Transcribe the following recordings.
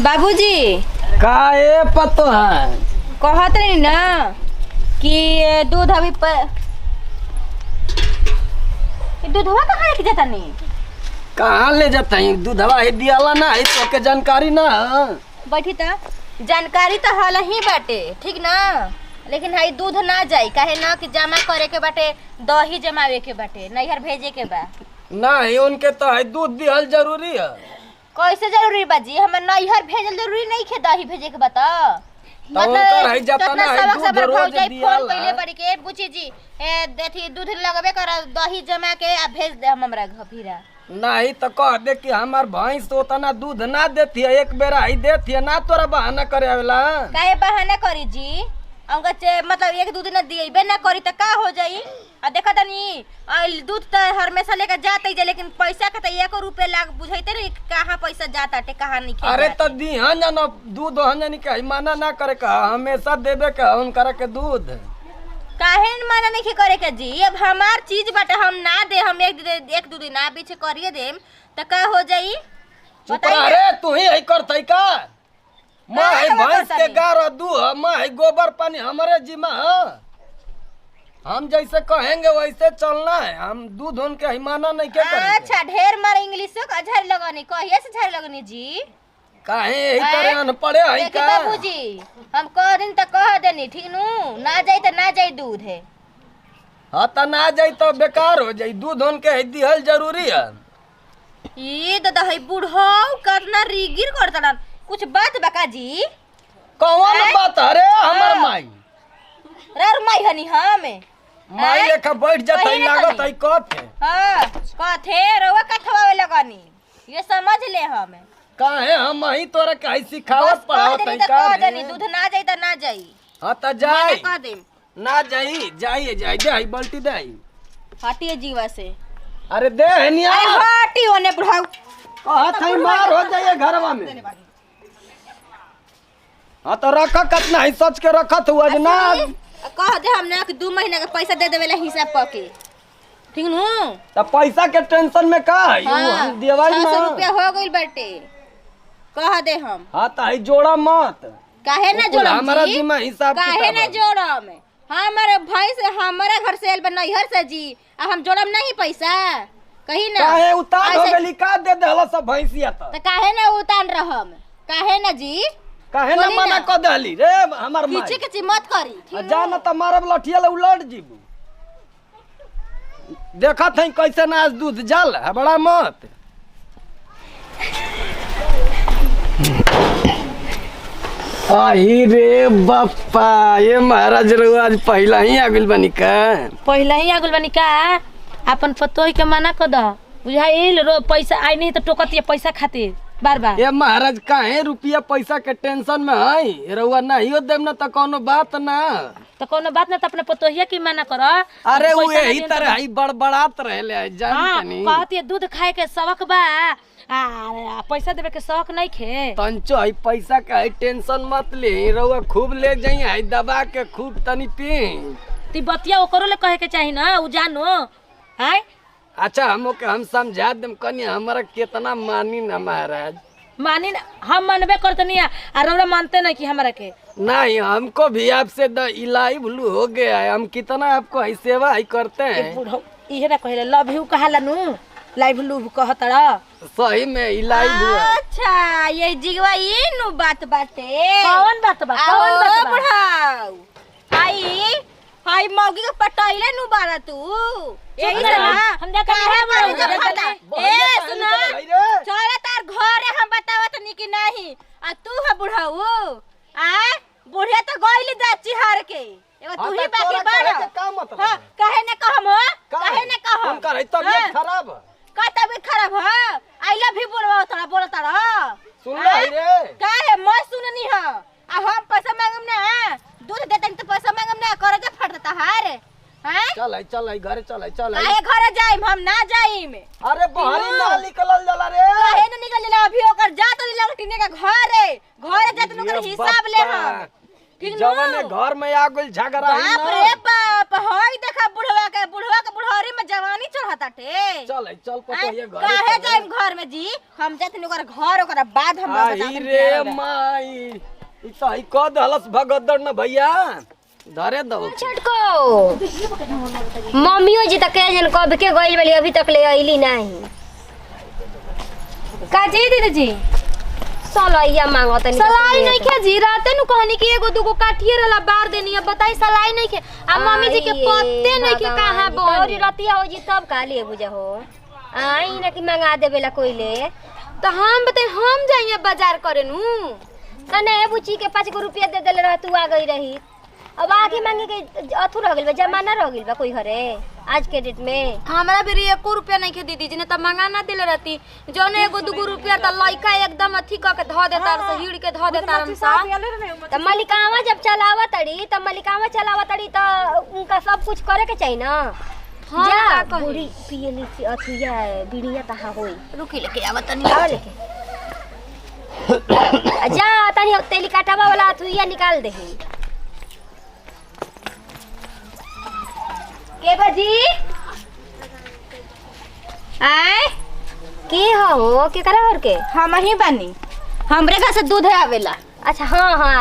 बाबूजी काहे पतो है कहत रही ना कि दूध अभी दूधवा कहाँ लेके जाता नहीं? कहाँ ले जाता है दूधवा है दियाला ना है तो के जानकारी ना है। बैठी तो जानकारी तो हल ही बाटे ठीक ना, लेकिन हाई दूध ना जाई काहे ना कि जमा करे के बाटे, दही जमावे के बाटे, नैहर भेजे के बा। नहीं उनके तो है दूध दिहल जरूरी है। कैसे जरूरी बाजी? हमें नैहर भेजल जरूरी नहीं खे, दही भेजे के बता। मतलब जाता ना है दूध रोज फोन पहले पड़ी के बुची जी देथी दूध लगबे कर दही जमा के आ भेज दे हमरा घफीरा। नहीं तो कह दे कि हमार भैंस तो उतना दूध ना देती है, एक बेरा ही देती है ना, तोरा बहाना करे आवेला। काहे बहाना करी जी? अंगा मतलब एक दूध न दिए ना करी तो का हो जाई? आ देखा तनी दूध तो हमेशा लेकर जाते जे, लेकिन पैसा के तो 1 रुपया लाग बुझाइते रे कहाँ पैसा जाता टे कहाँ नहीं। अरे तो दी हन ना दूध हन नहीं माना ना करे का, हमेशा देबे का उनकर के दूध। काहे माना नहीं करे के जी? अब हमार चीज बाटे, हम ना दे, हम एक दो दिन ना पीछे करिए देम तो का हो जाई? अरे तू ही है करतई का? माँ है भैंस के गार दूध, माँ है गोबर पानी हमारे जिम्मा है। हम जैसे कहेंगे वैसे चलना है, हम दूध उनके हिमाना नहीं क्या करेंगे। अच्छा ढेर मार इंग्लिश का झाड़ लगनी, कहिए से झाड़ लगनी जी? काहे यही तरह अनपढ़े है का? बाबूजी हम कह दिन तो कह देनी ठीक नु, ना जाई तो ना जाई दूध है। हाँ तो ना जाई तो बेकार हो जाई, दूध उनके है दिहल जरूरी है। ये दादा है बुढ़ाऊ करना रिगिर करता कुछ बात बका जी? कौन बात? अरे हमार माई रार माई हनी हमें माई लेखा बैठ जाता लागत है कथे। हां कथे रवा कथवावे लगनी, ये समझ ले हमें। काहे हम ही तोरा काहे सिखावत पढ़ावत है का? कह देनी दूध ना जाई तो ना जाई। हां त जाई कह दे ना जाई, जाई जाई दे बाल्टी दे। हटिए जीवा से। अरे दे हनिया, अरे हटी ओने बुढ़ाऊ कहत है मार हो जाए घरवा में। हाँ तो रखा कितना है सोच के रखत हुआ ना। कह दे हमने कि 2 महीना का पैसा दे देवेला हिसाब पके ठीक नु। तो पैसा के टेंशन में का है? हाँ, हम देवाई ना 600 रुपया हो गइल बाटे, कह दे हम। हाँ तो है जोड़ा मत। काहे ना जोड़म? हमारा जिम्मा हिसाब काहे ना जोड़म? हमारे भाई से हमारे घर से एल नैहर से जी, आ हम जोड़म नहीं पैसा कहीं ना। काहे उतार हो गली का दे देहला सब भैंसिया तो काहे ना उतान रहम? काहे ना जी? काहे ना मना क देली रे हमर माई? किछि किछि मत करी जा न त मारब लठिया ले उलट जीबू। देखत है कैसे ना आज दूध जल है बड़ा मत। आई रे बापा, ये महाराज रो आज पहला ही आगुल बनी का? पहला ही आगुल बनी का? अपन पतोही के मना कर द बुझाइल। रो पैसा आई नहीं तो टोकतिया पैसा खातिर बार बार। ये महाराज काहे रुपया पैसा के टेंशन में है? रउआ नहीं देम ना तो कोनो बात ना। तो कोनो बात ना तो अपने पतोहिया की मना कर। अरे वो यही तरह ही बड़बड़ात रहले जान तनी। कहती दूध खाए के शौक बा आ पैसा देवे के शौक नहीं खे। तंचो है पैसा का टेंशन मत ले, रउआ खूब ले जाई है दबा के खूब तनी पी। ती बतिया ओकरो ले कहे के चाही ना, उ जानो है। अच्छा हम समझा देम कनी हमरा कितना मानी ना महाराज। मानी ना, हम मानबे करते नहीं और रउरा मानते नहीं कि हमरा के। नहीं हमको भी आपसे इलाई भूलू हो गया है, हम कितना आपको ही सेवा ही करते हैं। बुढ़ऊ इहे ना कहले लव यू कहाला नु, लाइव लूव कहतड़ा सही में इलाई भूआ। अच्छा ये जिगवा ये नु बात बाटे। कौन बात बा? कौन बात बा? बुढ़ाऊ हाई मौगी के पटाइले नु बारा तू यही से ना हम जा के ए सुना चला तार घर है, हम बतावत नहीं कि नहीं आ तू है बुढ़ाऊ आ बुढ़िया तो गइली दा चिहार के एगो तू ही बाकी बाड़ा। हां काहे ना कहम हो? काहे ना कहम? उनका है तबीयत खराब का तबीयत खराब है? आई लव यू बोलता रहा सुन रे काहे मैं सुननी है? आ हम पैसा मांगम ना, दूध देते तो पैसा मांगम ना, करे जा फट देता हार हैं? चल घर चल काहे घर जाइम? हम ना जाइम। अरे बाहरी ना निकलल जाला रे। काहे ना निकल जाला? अभी ओकर जा तो लंगटिने का घर है, घर जा तो ओकर हिसाब ले हम। ठीक जवाने घर में आ गइल झगड़ा ही बाप रे बाप होई देखा बुढ़वा के बुढ़ारी में जवानी चढ़ता टे चल पतोहिया घर काहे जाइम घर में जी हम जाते ओकर घर ओकरा बाद हम आई रे माई ई तो ई क दहलस भगदड़ न भैया धरे दो छटको मम्मियों जी तक जन कब के गइल वाली अभी तक ले आइली नहीं का जी दीदी जी सलाइया मांगत नहीं सलाई नहीं के जी राते नु कहनी कि एगो दुगो काटिए रहला बार देनी अब बताई सलाई नहीं के आ मम्मी जी के पत्ते नहीं के कहां तोरी बोली रतिया हो जी तब का लिए बुझा हो आई ना कि मंगा देबेला कोइले तो हम बताई हम जाइए बाजार करे नु कने बुची के 5 रुपया दे देले रह तू आ गई रही अब आगे मांगे के अथु रह गेल बा जमाना रह गेल बा कोई घरे आज के डेट में हमरा भी 1 रुपया नहीं के दीदी जी ने त मंगा ना देले रहती जोने एगो दुगो रुपया त लइका एकदम अथी क के ध देता से हिड़ के ध देता सा त मलिकावा जब चलावा तड़ी त मलिकावा चलावा तड़ी त उनका सब कुछ करे के चाहिए ना हां जा का कही बूढ़ी पियली अथुया बीड़िया तहा होई रुकी लेके आवत नहीं आवा लेके जा तनी तेली काटावा वाला अथुया निकाल दे के बाजी आए के हो के करा और के हम ही बानी हमरे घर से दूध आवेला अच्छा हां हां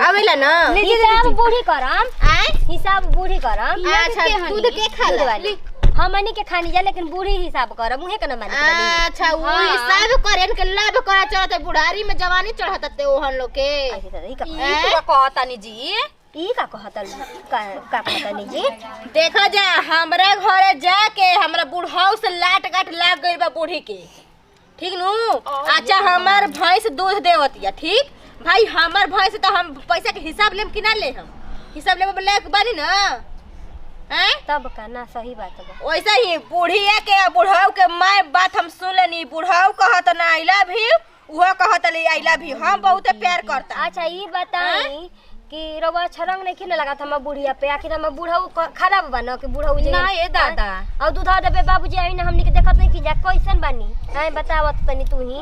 आवेला ना हिसाब बूढ़ी करम आए हिसाब बूढ़ी करम अच्छा दूध के खाला वाली हमनी के खानी जा लेकिन बूढ़ी हिसाब करम मुहे के न मानी अच्छा वो हिसाब करेन के लाभ करा चढ़ते बुढ़ारी में जवानी चढ़ते ओहन लोग के ई का कहतानी जी ई का कहतल का कहतनी जी देखा जा हमरे घरे जाके हमरा बुढ़ाऊ से लाट गाट लाग गइल बा बूढ़ी के ठीक नु अच्छा हमार भैंस दूध देवतिया ठीक भाई हमार भैंस तो हम पैसा के हिसाब लेम कि ना ले हम हिसाब लेम ले बानी ना हैं तब का ना सही बात बा वैसा ही बूढ़िया के बुढ़ाऊ के माय बात हम सुन लेनी बुढ़ाऊ कहत ना आई लव यू वो कहत ले आई लव यू हम बहुत प्यार करता अच्छा ई बताई कि रवा छरंग नहीं खिले लगा था हम बुढ़िया पे आखिर हम बुढ़ाऊ खराब बना कि बुढ़ाऊ जे ना ये दादा और दूधा देबे बाबूजी आई ना हमनी के देखत नहीं कि जा कैसन बानी आई बतावत तनी तू ही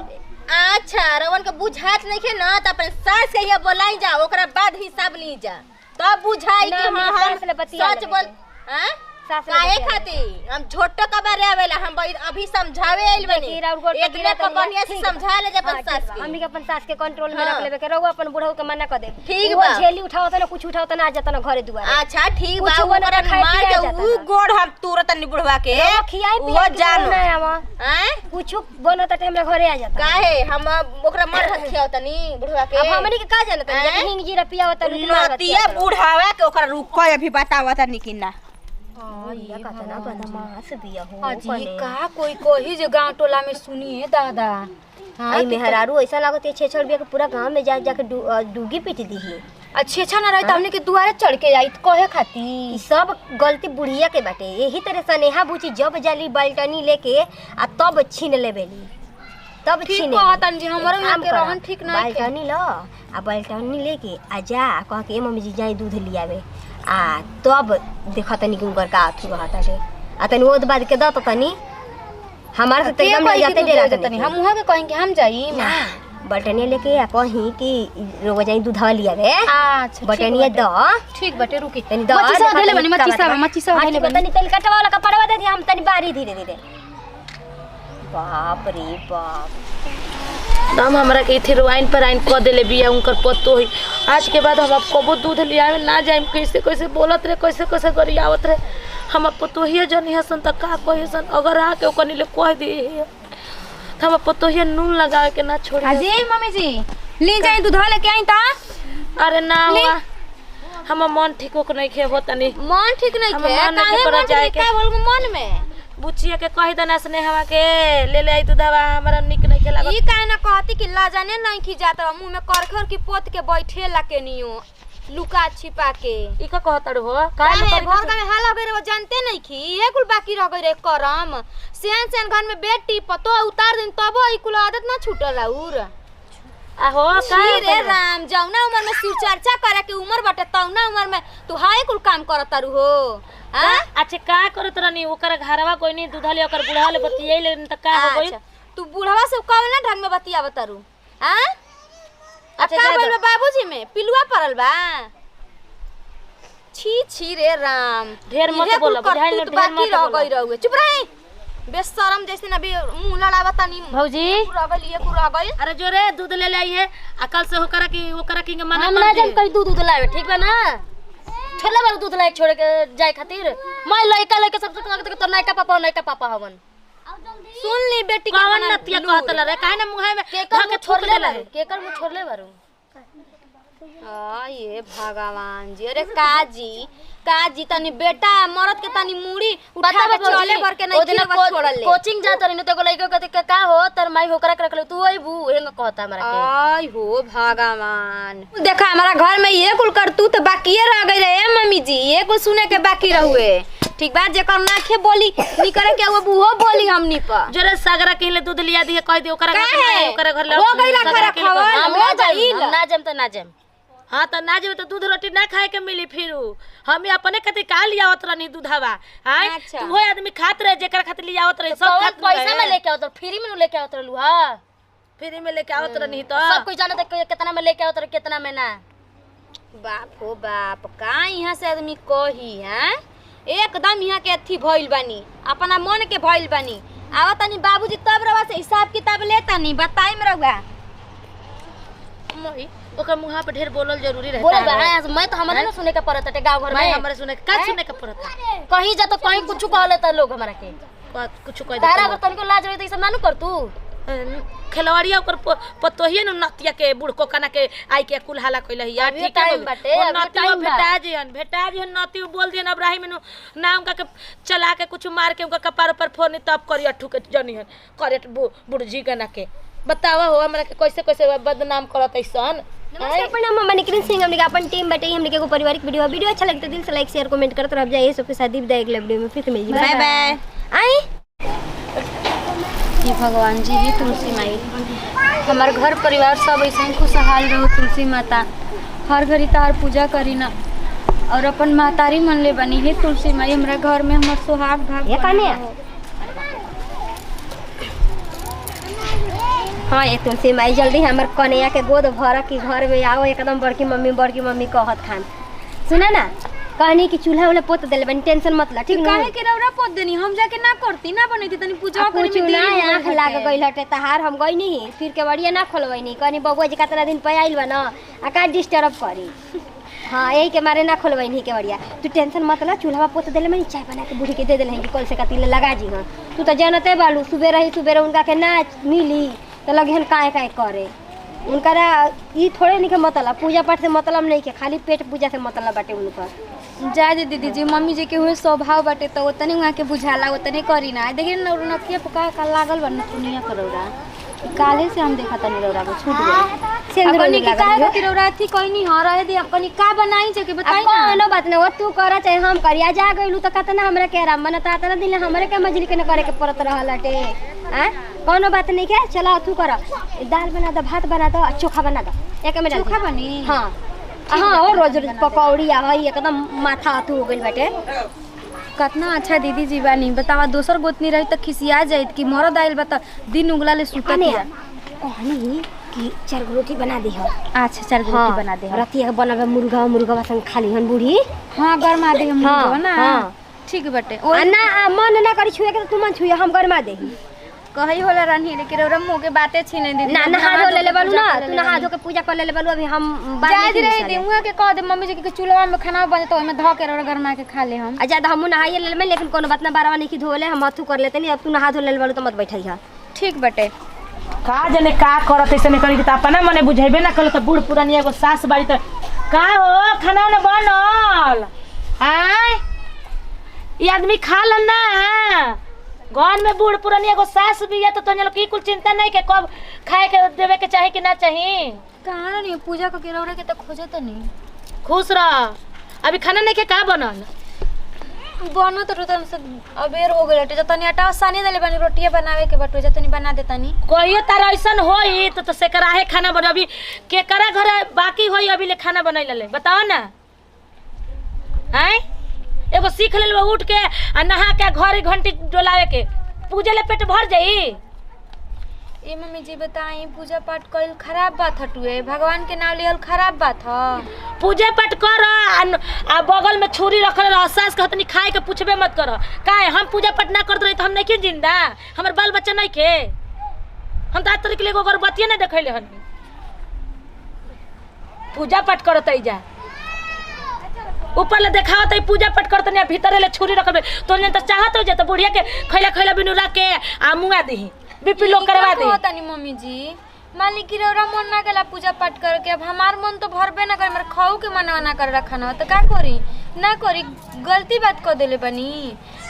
अच्छा रवन के बुझात नहीं के ना त अपन सास के यहाँ बोलाई जा ओकरा बाद हिसाब ली जा तब बुझाई कि ना, हां सास ले बतिया सच बोल हैं सास ले काहे बतिया खाती हम छोटो कबारे आवेला हम अभी समझावे आइल बनी एक दिन को बढ़िया से समझा ले जा अपन सास के हमनी के अपन सास के कंट्रोल में रख लेबे के रहुआ अपन बुढ़ाऊ के मना कर दे ठीक वो बा। झेली उठावत ना कुछ उठावत ना आ जाता ना घरे दुआरे अच्छा ठीक बा कुछ वो ना ओकरा खाए मार पिए के जाता ऊ ना। गोड़ हम तुरत नि बुढ़वा के रहुआ खियाई वो पिए जानो ना आवा हैं कुछ बनत त हमरा घरे आ जाता काहे हम ओकरा मार हाथ खियाव तनी बुढ़वा के अब हमनी के का जानत हैं? जब हिंग जीरा पिया होता नतिया बुढ़ावा के ओकरा रुको अभी बतावा तनी कि ना ये कहता ना बदमाश बिया हो अजी का कोई कोही जे गांव टोला में सुनिए दादा आई मेहरारू ऐसा लागत है छेछड़ बिया के पूरा गांव में जाके डूगी पीट दी है अच्छे अच्छा ना रही त हमने के दुआरे चढ़ के आई त कहे खाती ई सब गलती बुढ़िया के बाटे यही तरह सनेहा बुची जब जाली बाल्टनी लेके आ तब छीन लेबेली तब ठीक छीने कहतन जी हमरो यहाँ के रहन ठीक ना है बाल्टनी लो आ बाल्टनी लेके आ जा कह के मम्मी जी जाई दूध लियावे आ तब देखतनी कि उनकर का अथु रहताटे आ तनी ओद बाद के दत तनी हमार से एकदम ले जाते डेरा तनी हम वहां के कहेंगे हम जाई बटनिया लेके आ कहीं कि रोज जाई दूधवा लियावे अच्छा बटनिया द ठीक बटे रुकी तनी द मच्छी सब धइले बनी मच्छी सब धइले बनी तनी तेल कटवा वाला कपड़वा दे दी हम तनी बारी धीरे धीरे बाप रे बाप दाम हमरा के इथे रोइन पर आइन क देले बिया उनकर पत्तो ही आज के बाद हम अब कबो दूध लियावे ना जाइम कैसे कैसे बोलत रे कैसे कैसे करी आवत रे हम पत्तो ही जनी हसन त का कहि हसन अगर आ के ओकनी ले कह दी त हम पत्तो ही नून लगावे के ना छोड़ी हाजी मम्मी जी ले जाई दूध लेके आई ता अरे ना हुआ हम मन ठीक हो नहीं खे होतनी मन ठीक नहीं हम खे मन काहे के मन जाए ठीक का बोल मन में बुचिया के कहि दना स्नेह हवा के ले आई दूधवा हमरा निक नहीं खेला ई काहे ना कहती कि ला जाने नहीं खी जाता मुंह में करखर की पोत के बैठे ला के नियो लुका छिपा के ई का कहतड़ हो काहे घर का हाल गरे वो जानते नहीं खी ये कुल बाकी रह गए रे करम सेन सेन घर में बेटी पतो उतार दिन तब ई कुल आदत ना छूटल और आहो छी रे राम जौना उम्र में शिव चर्चा करे के उम्र बटे तौना उम्र में तू हाय कुल काम करत तारू हो हां अच्छा का करत रहनी ओकर घरवा कोई नहीं दूधले ओकर बुढ़ा ले बतियै ले त का हो गइल तू बुढ़वा से कवना ढंग में बतियाव तारू हां अच्छा का बोल बाबूजी में पिलुआ पड़ल बा छी छी रे राम, ढेर मत बोलो, बुझाइल ढेर मत रह बोलो। गई रहुए। चुप रही, बेशरम जैसे ना भी मुंह लड़ावता नहीं। भौजी रगल ये कुरा गई। अरे जो रे दूध ले ले आई है अकल से होकर की वो करा की मना हम ना जब कहीं दूध लावे ठीक बा ना, छोले वाला दूध लाए छोड़ के जाए खातिर मैं लइका लइका सबसे कहत तो नयका पापा हवन। सुन ली बेटी कौन नतिया कहत रे काहे ना मुंह में केकर के मुंह छोड़ ले रहे केकर मुंह छोड़ ले बारू। ये भगवान जी, अरे काजी तनी बेटा मरद के तनी मुड़ी उठा के चले भर के नहीं खिलवा छोड़ल ले। कोचिंग जात रही तो लइका कहते का हो तर माई होकर के रखले तू अइबू हेंग कहता हमरा के। आई हो भगवान, देखा हमारा घर में ये कुल कर तू तो बाकीए रह गई रे मम्मी जी, ये कुल सुने के बाकी रहुए। ठीक बात जेकर नाखे बोली नी करे के वो बुहो बोली हमनी पर। जो रे सागरा कहले दूध लिया दी कह दे ओकरा घर ले हो गई खरा खवा हम ना जाई ना जम त ना जम। हाँ तो ना जब तो दूध रोटी ना खाए के मिली फिर हम अपने खातिर का लियावत रहनी दूधवा। हां अच्छा। तू आदमी खात रहे जेकर खातिर लियावत रहे सब खात पैसा में लेके आवत फ्री में लेके आवत रहलू। हां फ्री में लेके आवत रहनी तो सब कुछ जानत कितना में लेके आवत रह कितना में ना। बाप हो बाप, का यहाँ से आदमी कही हैं एकदम यहाँ के अथी भइल बानी, अपना मन के भइल बानी। आवा तनी बाबूजी तब रवा से हिसाब किताब लेता नहीं बताई में रहुआ। मोही ओकर मुंह पे ढेर बोलल जरूरी रहता बोले है। बा मैं तो हमरे ना सुने के पड़त है गांव घर मैं में। हमरे सुने का सुने का पड़ता कहीं जा तो कहीं कुछ कहले त लोग हमरा के कुछ कह तारा दे अगर तनिको लाज रही त ई सब ना कर तू। खिलवाड़िया ओकर पतोहिए न नतिया के बुढ़को कना के आई के कुल हाला कइले हिया। अभी ठीक टाइम है बाटे, अभी नतिया टाइम बा। भेटा जियन नती बोल दियन इब्राहिम नु ना उनका के चला के कुछ मार के उनका कपार पर फोन तब करिया ठुके जनिहन करे बुढ़जी कना के। बतावा हो हमरा के कैसे कैसे बदनाम करत ऐसन। नमस्कार प्रणाम, हम निखिल सिंह, हमने अपन टीम बटे हमने के पारिवारिक वीडियो अच्छा लगता है दिल से लाइक शेयर कमेंट करते रह जाइए। सबके साथ दीप दाई अगले वीडियो में फिर से मिल बाय बाय। आई ये भगवान जी ये तुलसी माई हमार घर परिवार सब ऐसे ही खुशहाल रहो। तुलसी माता हर घड़ी तार पूजा करी ना और अपन मातारी मन ले बनी है। तुलसी माई हमारा घर में हमार सुहाग भाग ये काने हाँ ये तुलसी माई जल्दी हमर कन्या के गोद भर के घर में आओ एकदम बड़की मम्मी कहत खान। सुना ना कहनी कि चूल्हा वाला पोत देले बनी टेंशन मत ला ठीक काहे के रौरा पोत देनी हम जाके ना करती ना बनैती तनी पूजा करे में देरी आँख लाग गइल हटे तहार हम गई नहीं फिर के बड़िया ना खोलवैनी कहनी बबुआ जी कितना दिन पे आइल बा ना आ का डिस्टर्ब करी। हाँ यही के मारे ना खोलवैनी के बड़िया तू टेंशन मत ला चूल्हा पोत देले बनी चाय बना के बूढ़ी के दे देले हैं कि कल से का तिल लगा जी। हाँ तू तो जानते बालू सुबह उनका के ना मिली तो लगे काहे करे उनका ई थोड़े नहीं के मतलब पूजा पाठ से मतलब नहीं के खाली पेट पूजा से मतलब बाटे उनका। जा दे दीदी जी मम्मी जी के हुए स्वभाव बाटे तो उतने वहाँ के बुझाला उतने करी ना। देखिए नतिया पका का लागल बा दुनिया करौरा काले से हम देखा तनी रौरा को छूट गई सिंदूर अपनी नहीं की काहे लागल खातिर रौरा थी कोई नहीं हो रहे दी अपनी का बनाई जे के बताई ना। कोनो बात ना वो तू करा चाहे हम करिया जा गइलू तो कतना हमरा के आराम बनता तना दिन हमरे के मजली के न करे के परत रहल हटे। हां कोनो बात नहीं के चला तू कर दाल बना दो भात बना दो चोखा बना दो एक में डाल चोखा बनी। हां हाँ और रोज रोज पकौड़ी आ हई एकदम माथा अथु हो गइल बाटे। कितना अच्छा दीदी जी बानी बतावा दोसर गोतनी रही तो खिसिया जाइत कि मरद आइल बता दिन उगला ले सुता किया कहनी कि 4 गो रोटी बना दी हो। अच्छा 4 गो रोटी बना दे रतिया बनावे मुर्गा संग खाली हन बूढ़ी। हां गरमा दे हम हाँ, ना हाँ। ठीक बटे ना मन ना करी छुए के तू मन छुए हम गरमा देही कही होला रानी लेकिन रौरा मुंह के बातें छीने दीदी ना नहा धो ले बालू ना तू नहा धो के पूजा कर ले बालू अभी हम जा दे रहे देहुआ के कह दे मम्मी जी के चूल्हा में खाना बन तो ओमे ध के रौरा गरमा के खा ले हम अच्छा हम नहाइए ले लेकिन कोनो बात ना बारवा नहीं धोले हम हथू कर लेते नहीं अब तू नहा धो ले बालू तो मत बैठई हा ठीक बटे। का जने का करत ऐसे नहीं करी कि अपना मने बुझेबे ना कल तो बूढ़ पुरानी एगो सास बाड़ी त का हो खाना ना बनल आय ये आदमी खा ल ना घर में बूढ़ पुरानी एगो सास भी है तो तोने लोग की कुल चिंता नहीं के कब खाए के देवे के चाहे कि ना चाही। कहां नहीं पूजा के रौरा के तो खोजे तो नहीं खुश रह अभी खाना नहीं के का बनल बनो तो रुतन से अबेर हो गेल त तनी आटा सानी देले बनी रोटिया बनावे के बटो जतनी बना देतानी कहियो तारा ऐसन होई तो सेकराहे खाना बन अभी केकरा घर बाकी होई अभी ले खाना बनैले ले बताओ ना। हैं एगो सीख ले उठ के आ नहा के घर घंटी डोलावे के पूजे ले पेट भर जाई। ए मम्मी जी बताई पूजा पाठ कइल खराब बात हटुए भगवान के नाम लियल खराब बात ह पूजे पाठ कर आ बगल में छुरी रखल रह सास कहत नहीं खाए के पूछबे मत कर काहे हम पूजा पाठ ना करत रही तो हम नहीं के जिंदा हमर बाल बच्चा नहीं के हम तो आज तक ले अगरबत्ती नहीं देखले हन पूजा पाठ करत जा ऊपर ले देखावत है पूजा पाठ करत नहीं भीतर ले छुरी रखल तो ने तो चाहत हो जात बुढ़िया के खैला खैला बिनु रख के आ मुआ देही बीपी लो करवा दे होता नहीं मम्मी जी मान ली कि रौरा मन ना गला पूजा पाठ करके अब हमार मन तो भरबे ना करे, खाऊ के मनवा ना कर रखा ना तो का करी ना करी, गलती बात कर देले बनी।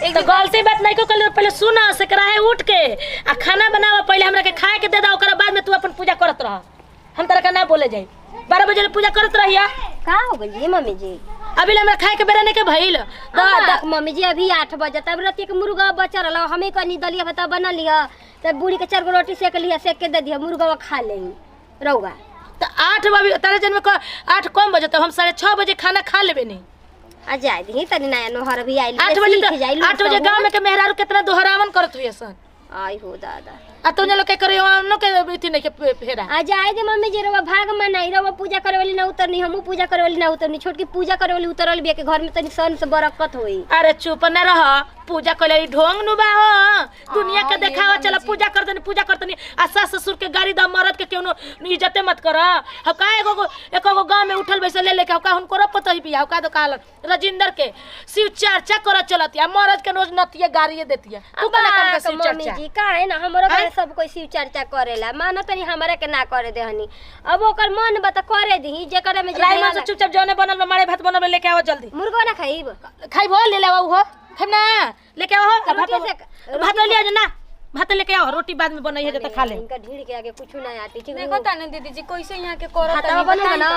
एक तो गलती बात नहीं को कर, पहले सुना से कराए उठ के आ खाना बनावा, पहले हमरा के खाए के दे दा, ओकरा बाद में तू अपन पूजा करत रह। हम तरह का ना बोले जाई 12 बजे पूजा करत रहिया। का हो गई मम्मी जी? अभी हमरा खाए के बेरा नहीं के भइल मम्मी जी अभी 8 बजे तब रात के मुर्गा बचा रहा, हमें कनी दलिया भात बना लिया, तब बूढ़ी के 4 गो रोटी सेक लिया, सेक के दे दिया, मुर्गा खा ले रहुआ। तो 8 बजे तारे जन में 8 कम बजे तो हम 6:30 बजे खाना खा लेबे नहीं। आ जाए दी तनी नया नोहर भी आइल 8 बजे 8 बजे गांव में के मेहरारू कितना दोहरावन करत हुए सन। आई हो दादा आ तो लोग के करे नो के इति नहीं के फेरा। आ जाए दे मम्मी जी रवा भाग मनाई, रवा पूजा करे वाली ना उतरनी, हमहू पूजा करे वाली ना उतरनी, छोटकी पूजा करे वाली उतरल बिया के घर में तनी सन से बरकत होई। अरे चुप न रह, पूजा करे ढोंग नु बा हो, दुनिया के देखावा चला पूजा करतनी आ सास ससुर के गाड़ी दा मरद के केनो इज्जते मत कर। ह का एगो गांव में उठल बैसे ले लेके का हुनको पता ही बिया का तो काल रजिंदर के शिव चर्चा कर चलती, मरद के रोज नतिया गाड़िए देती है। तू का काम के शिव चर्चा मम्मी जी का है ना हमरो के सब कोई शिव चर्चा करेला, मानो तनी हमरा के ना करे देहनी, अब ओकर मन बता करे दी जे करे में राई मन से चुपचाप जौने बनल में मारे भात बनल में लेके आओ जल्दी। मुर्गा ना खाइब खाइबो ले लेवा हो खाइब ना लेके आओ भात ले आ ना, भात लेके आओ, रोटी बाद में बनाई है जब तक खा ले। इनका ढीड़ के आगे कुछ ना आती ठीक देखो ताने दीदी जी कैसे यहाँ के करो भाता बनल ना,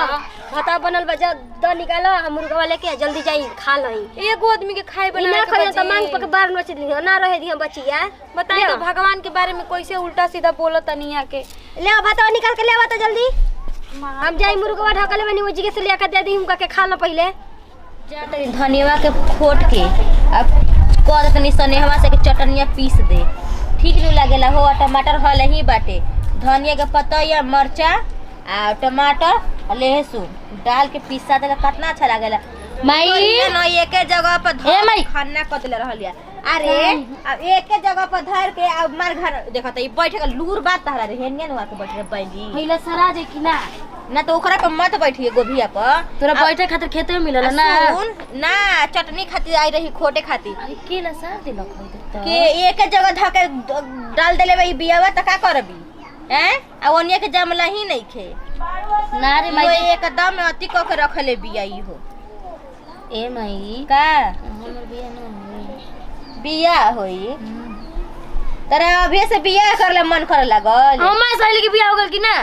भाता बनल बजा द निकालो, हम मुर्गा लेके जल्दी जाई खा लई। एगो आदमी के खाए बना ना खाए त मांग पक बार नोच दी ना रहे दी हम बचिया। बताई तो भगवान के बारे में कैसे उल्टा सीधा बोलत तनी यहाँ के। ले भाता निकाल के ले आवा तो जल्दी, हम जाई मुर्गा ढकले बनी ओजी के से लेके दे दी हमका के खा लो पहले। धनिया के खोट के अब कह तनी सनेहवा से के चटनिया पीस दे, ठीक नहीं लागेला हो। टमाटर हल ही बाटे, धनिया के पत्ता या मरचा आ टमाटर लहसुन डाल के पीसा दे, कितना अच्छा लागेला। माई न एक जगह पर धर खाना कतले रहलिया। अरे अब एक जगह पर धर के अब मार घर देखत ई बैठे के लूर बात तहरा रे हेनिया न के बैठे बैली पहले सरा जे कि ना ना तो ओकरा पे मत बैठिए गोभिया पर, तोरा बैठे खातिर खेते में मिलल ना। सुन ना चटनी खातिर आई रही खोटे खातिर के ला सार दिलक के एक जगह धके डाल देले बई बियावा त का करबी हैं? आ ओनिया के जमला ही नहीं खे ना रे माई एकदम अति क के रखले बिया ई हो। ए माई का हमर बिया न होई बिया होई तरा अभी से बिया करले मन करे लागल। हमार सहेली के बिया हो गेल कि ना?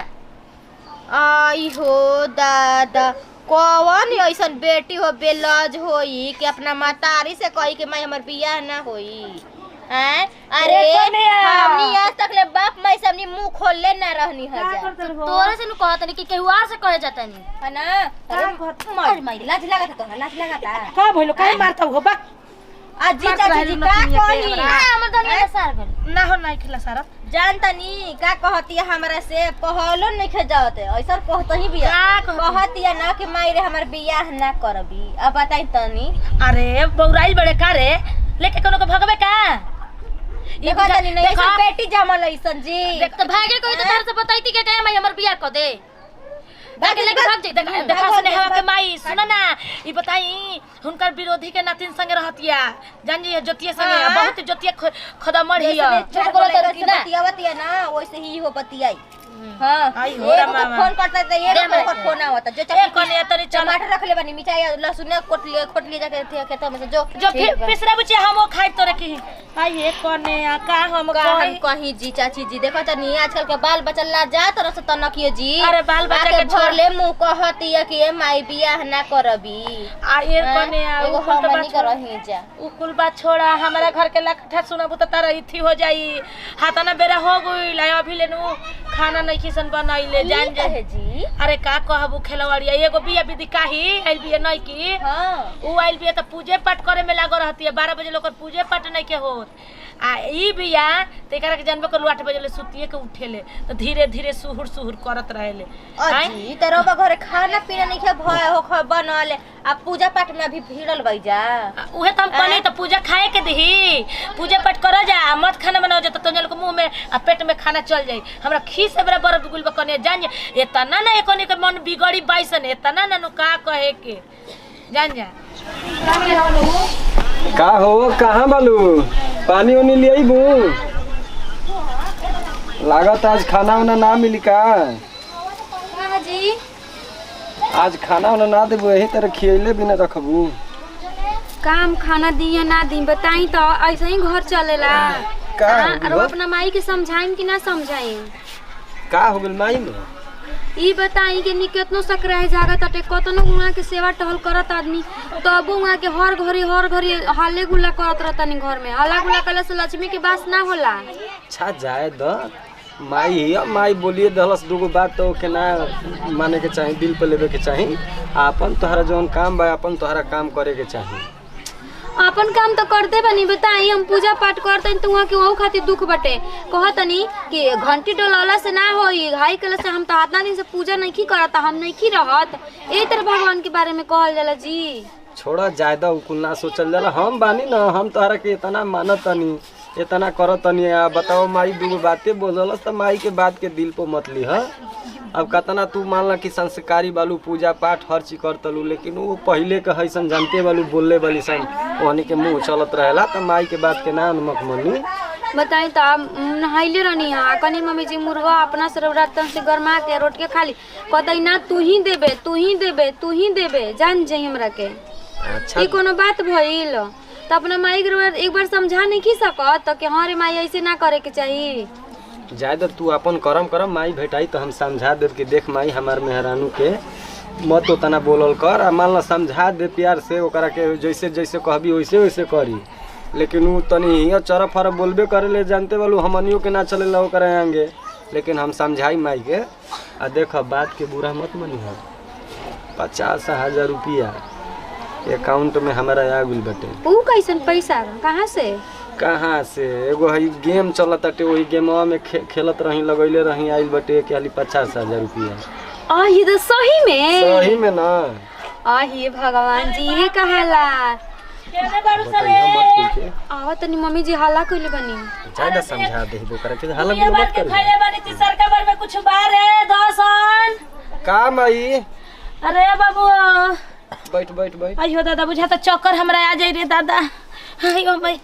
आई हो दादा कौन ऐसन बेटी हो बेलज होई कि अपना मातारी से कही कि मैं हमर बियाह ना होई हैं? अरे हमनी आज तक ले बाप माई से हमनी मुंह खोलले ना रहनी है। तोरे से नु कहत नहीं कि केहुआर से कहे जाता नहीं है ना? अरे माई लाज लागत तो लाज लागता का भइलो काहे मारता हो बा अजी चाची जी का कही हमर धनिया सार गेल ना हो नहीं खिला सारा जानता नी का कहती है हमरा से कहलो नहीं खे जाते ऐसा कहत ही बिया कहती है ना कि माई रे हमर बियाह ना करबी। अब बताई तनी अरे बौराई बड़े का रे लेके कोनो को भगवे का ये कहतनी नहीं ऐसा बेटी जमल ऐसन जी देख तो भागे कोई तो तार से बताईती के काहे मैं हमर बियाह क दे भागे लेके भाग जाई। देखा सुने हवा के माई सुना ना ई बताई हुनकर विरोधी के नातिन संगे रहतिया जान जी ज्योतिया संगे बहुत ज्योतिया खदमड़ हिया छोट को बतियावतिया ना वैसे ही हो बतियाई। हां आई हो रा मामा फोन करता है ये पर फोन आवता जो एक कोने तनी टमाटर रख ले बनी मिर्चाई लहसुन खोट लिए जाके खेत में से जो फिर पिसरा बुचे हमो खाइ तोरे की आई एक कोने का हम कहीं जी चाची जी देखो तनी आजकल के बाल बच्चा ला जा तरह से तनकियो जी। अरे बाल बच्चा के भरले मुंह कहती है कि माई बियाह ना करबी आ ये कोने एगो हमनी के रही जा उकुल बात छोड़ा हमारा घर के लखठा सुनाबू त तारा इथी हो जाई हाथना बेरा हो गई ला अभी लेनु खाना नहीं किसन बनाइले जान जे जी। अरे का कहबू खेलवाड़िया एगो बिया विधि काही आइल बिया नहीं की हां उ आइल बिया त पूजे पाठ करे में लागो रहती है 12 बजे लोग पूजे पाठ नहीं के होत आ ई बिया तेकरा के जानबे कर 8 बजे ले सुतिए के उठेले तो धीरे धीरे सुहुर सुहुर करत रहेले। अजी तरोबा घरे खाना पीना नहीं खे भय हो ख बनले आ पूजा पाठ में अभी भीड़ल बई जा उहे त हम कहनी त पूजा खाए के दही पूजा पाठ कर जा मत खाना बनाओ जा तो को मुंह में आ पेट में खाना चल जाई। हमरा खीस से बड़ा बड़ बिगुल बकने जान एतना ना एकोनी के मन बिगड़ी बाइसन एतना ना नु का कहे के जान जा। का हो कहाँ बालू पानी उनी ले आईबू लागत आज खाना वाना ना मिली का जी आज खाना वाना ना देबू यही तरह खियले बिना रखबू काम खाना दिया ना दी बताई तो ऐसे ही घर चलेला का और अपना माई के समझाई कि ना समझाई का हो गेल माई में ई बताई कि नी केतनो सकराहे जागा तटे कतनो गुणा के सेवा टहल करत आदमी तब उहाँ के हर घड़ी हाले गुला करत रहतनी घर में हल्ला गुला कले से लक्ष्मी के बास ना होला। अच्छा जाए द माई बोलिए दहलस दूगो बात तो के ना माने के चाही दिल पे लेवे के चाही आपन तोहरा जौन काम बा अपन तोहरा काम करे के चाही। अपन काम तो करते बनी बताई हम पूजा पाठ करते तो वहाँ के वहाँ खातिर दुख बटे कहतनी कि घंटी डोलौला से ना होई हाई कल से हम तो आतना दिन से पूजा नहीं करता हम नहीं रहत ए तरह भगवान के बारे में कहल जाला जी। छोड़ा ज्यादा उकुल ना सोचल जाला हम बानी ना हम तोहरा के इतना मानत तनी इतना करत तनी बताओ माई दूगो बातें बोललस त माई के बात के दिल पे मत ली ह अब कतना तू मानला कि संस्कारी बालू पूजा पाठ हर चीज करतलू लेकिन वो पहले के हैसन जानते बालू बोलले वाली सन ओहनी के मुंह चलत रहेला त माई के बात के ना नमक मनी बताई तो नहाइले रहनी है कनी मम्मी जी मुर्गा अपना सर्वरातन से गरमा के रोट के खाली कहते ना तू ही देबे जान जाई हमरा के। अच्छा ई कोनो बात भइल तो अपना माई के एक बार समझा नहीं की सकत कि हाँ रे माई ऐसे ना करे के चाहिए। ज्यादा तू अपन करम माई भेटाई तो हम समझा देव कि देख माई हमार मेहरानू के मत उतना बोलल कर आ मान ला समझा दे प्यार से ओकरा के जैसे जैसे कहबी वैसे वैसे करी लेकिन वो तनी हिया चरफ फरफ बोलबे करे ले जानते वालू हमनियों के ना चलेला ओकरा आगे लेकिन हम समझाई माई के आ देख बात के बुरा मत मनी है 50,000 रुपया अकाउंट में हमारा आ गइल बटे। ऊ कैसन पैसा कहाँ से एगो है गेम चलत बाटे वही गेमवा में खेलत रही लगैले रही आइल बटे के खाली 50,000 रुपया। ये तो सही में ना ये भगवान जी ये कहाला केने बारू सरे आवा तनी मम्मी जी हल्ला कइले बनी ज्यादा समझा दे बोकरा के हल्ला ये बात के खैले बानी तीसर का बार में कुछ बार है दसन का माई अरे बाबू बैठ आइयो दादा बुझा त चक्कर हमरा आ जाई रे दादा आइयो भाई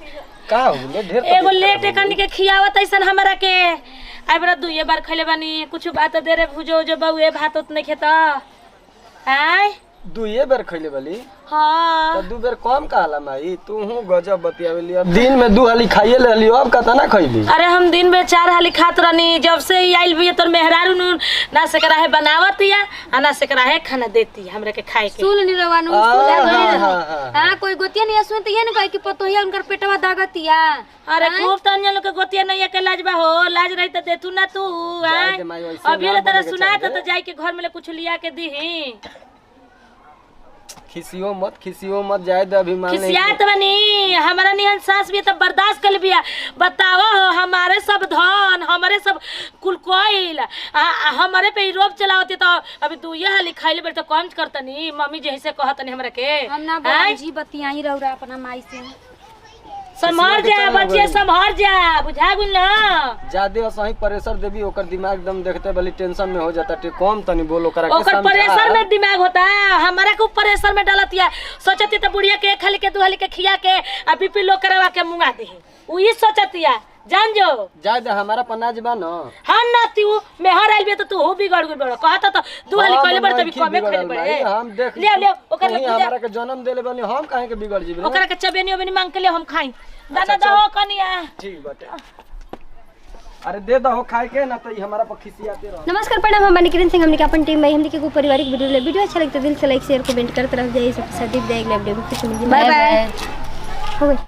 का हो ढेर एगो लेट कनी के खियावत ऐसन हमरा के आई बरा दुए बार खइले बानी कुछ बात दे रे भुजो जो बाऊ भात उत नहीं खेता आय दुए बेर खइले बाली हां त दू बेर कम कहला माई तू हूं गजब बतियावेली अब दिन में 2 हाली खाइए ले लियो अब कतना खइली। अरे हम दिन में 4 हाली खात रहनी जब से आइल भी तोर मेहरारू ना से करा है बनावत या ना से करा है खाना देती हमरा के खाए के सुन नी रवानु हां कोई गोतिया नहीं सुन त ये न कहे कि पतोहिया उनकर पेटवा दागतिया। अरे खूब तन्या लोग के गोतिया नहीं के लाजबा हो लाज रही त देतू ना तू अभी ले तरह सुना तो जाई के घर में कुछ लिया के दीही खिसियो मत जाए दे अभिमान नहीं खिसियात बनी हमारा निहन सास भी तब बर्दाश्त कर लिया बतावा हो हमारे सब धन हमारे सब कुल कोइल हमारे पे रोब चलावती तो अभी तू ये हाली खाइले बेर तो कम करतनी मम्मी जैसे कहतनी हमरा के हम ना बाजी बतियाई रौरा अपना माई से संभार जा बच्चे संभार जा बुझा गुल ना ज्यादा असही प्रेशर देबी ओकर दिमाग एकदम देखते वाली टेंशन में हो जाता टे कम तनी बोलो करा के ओकर प्रेशर में दिमाग होता है हमारा को प्रेशर में डालतिया सोचती त बुढ़िया के खाली के 2 हाली के खिया के आ बीपी लो करवा के मुंगा दे उ ई सोचतिया जान जो ज्यादा हमारा पनाज बा न हां ना तू मेहर आइल बे तो तू हो बिगड़ गइल बड़ कहता तो 2 हाली कइले बड़ तभी कमे खइले बड़े हम देख ले ओकर हमारा के जन्म देले बनी हम काहे के बिगड़ जीबे ओकरा के चबेनी ओबेनी मांग के ले हम खाई दादा दहो कनिया ठीक बाटे अरे दे दहो खाए के ना त हमारा पर खिसियाते रह। नमस्कार प्रणाम हम बनी किरण सिंह हमने के अपन टीम में हमने के पारिवारिक वीडियो अच्छा लगता है दिल से लाइक शेयर कमेंट करते रह जाइए सबके साथ दे देख ले वीडियो बाय बाय हो गई।